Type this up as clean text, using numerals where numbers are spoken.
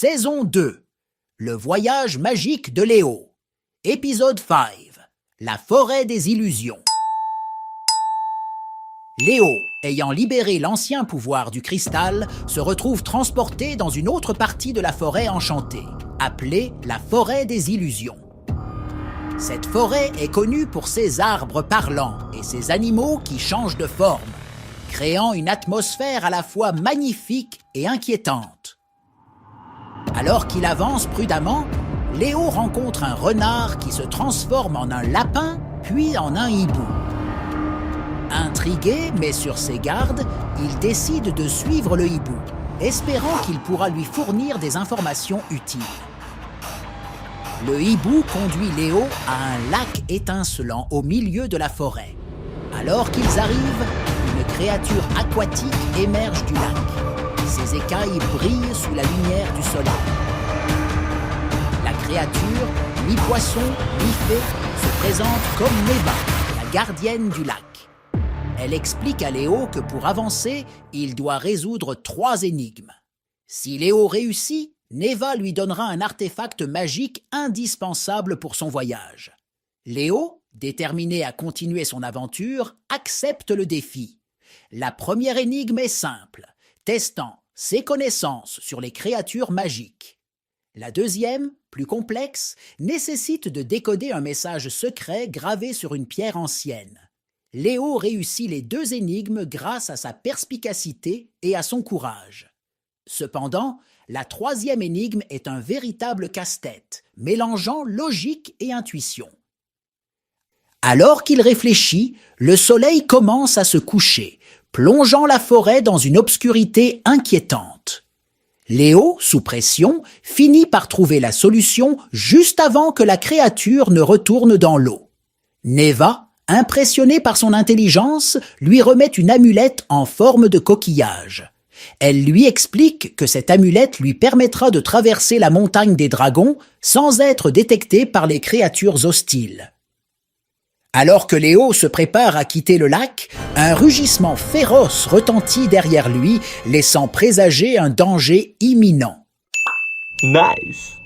Saison 2. Le voyage magique de Léo. Épisode 5. La forêt des illusions. Léo, ayant libéré l'ancien pouvoir du cristal, se retrouve transporté dans une autre partie de la forêt enchantée, appelée la forêt des illusions. Cette forêt est connue pour ses arbres parlants et ses animaux qui changent de forme, créant une atmosphère à la fois magnifique et inquiétante. Alors qu'il avance prudemment, Léo rencontre un renard qui se transforme en un lapin, puis en un hibou. Intrigué, mais sur ses gardes, il décide de suivre le hibou, espérant qu'il pourra lui fournir des informations utiles. Le hibou conduit Léo à un lac étincelant au milieu de la forêt. Alors qu'ils arrivent, une créature aquatique émerge du lac. Ses écailles brillent sous la lumière du soleil. La créature, mi-poisson, mi-fée, se présente comme Neva, la gardienne du lac. Elle explique à Léo que pour avancer, il doit résoudre 3 énigmes. Si Léo réussit, Neva lui donnera un artefact magique indispensable pour son voyage. Léo, déterminé à continuer son aventure, accepte le défi. La première énigme est simple, testant ses connaissances sur les créatures magiques. La deuxième, plus complexe, nécessite de décoder un message secret gravé sur une pierre ancienne. Léo réussit les 2 énigmes grâce à sa perspicacité et à son courage. Cependant, la 3e énigme est un véritable casse-tête, mélangeant logique et intuition. Alors qu'il réfléchit, le soleil commence à se coucher, plongeant la forêt dans une obscurité inquiétante. Léo, sous pression, finit par trouver la solution juste avant que la créature ne retourne dans l'eau. Neva, impressionnée par son intelligence, lui remet une amulette en forme de coquillage. Elle lui explique que cette amulette lui permettra de traverser la montagne des dragons sans être détecté par les créatures hostiles. Alors que Léo se prépare à quitter le lac, un rugissement féroce retentit derrière lui, laissant présager un danger imminent. Nice!